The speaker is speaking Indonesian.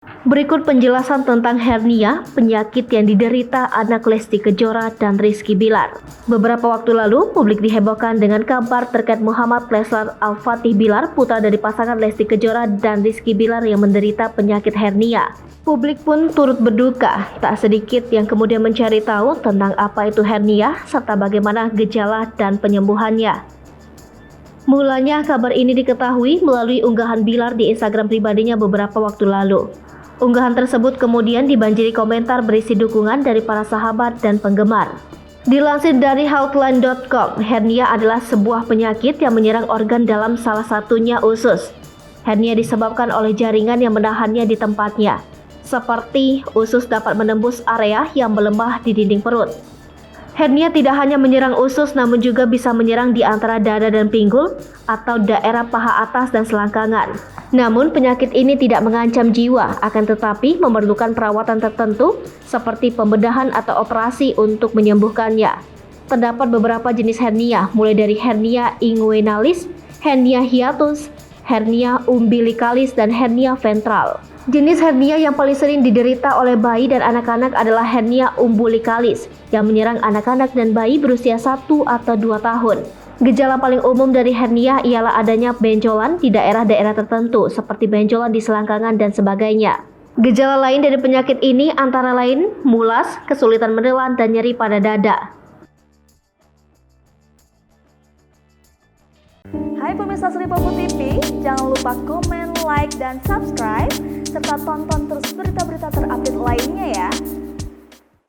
Berikut penjelasan tentang hernia, penyakit yang diderita anak Lesti Kejora dan Rizky Bilar. Beberapa waktu lalu, publik dihebohkan dengan kabar terkait Muhammad Leslar Al-Fatih Bilar, putra dari pasangan Lesti Kejora dan Rizky Bilar yang menderita penyakit hernia. Publik pun turut berduka, tak sedikit yang kemudian mencari tahu tentang apa itu hernia, serta bagaimana gejala dan penyembuhannya. Mulanya kabar ini diketahui melalui unggahan Bilar di Instagram pribadinya beberapa waktu lalu. Unggahan tersebut kemudian dibanjiri komentar berisi dukungan dari para sahabat dan penggemar. Dilansir dari Healthline.com, hernia adalah sebuah penyakit yang menyerang organ dalam, salah satunya usus. Hernia disebabkan oleh jaringan yang menahannya di tempatnya. Seperti usus dapat menembus area yang melemah di dinding perut. Hernia tidak hanya menyerang usus namun juga bisa menyerang di antara dada dan pinggul atau daerah paha atas dan selangkangan. Namun penyakit ini tidak mengancam jiwa, akan tetapi memerlukan perawatan tertentu seperti pembedahan atau operasi untuk menyembuhkannya. Terdapat beberapa jenis hernia, mulai dari hernia inguinalis, hernia hiatus, hernia umbilikalis, dan hernia ventral. Jenis hernia yang paling sering diderita oleh bayi dan anak-anak adalah hernia umbilikalis yang menyerang anak-anak dan bayi berusia 1 atau 2 tahun. Gejala paling umum dari hernia ialah adanya benjolan di daerah-daerah tertentu seperti benjolan di selangkangan dan sebagainya. Gejala lain dari penyakit ini antara lain mulas, kesulitan menelan, dan nyeri pada dada. Hai pemirsa Sri Popo TV, jangan lupa komen, like, dan subscribe, serta tonton terus berita-berita terupdate lainnya ya.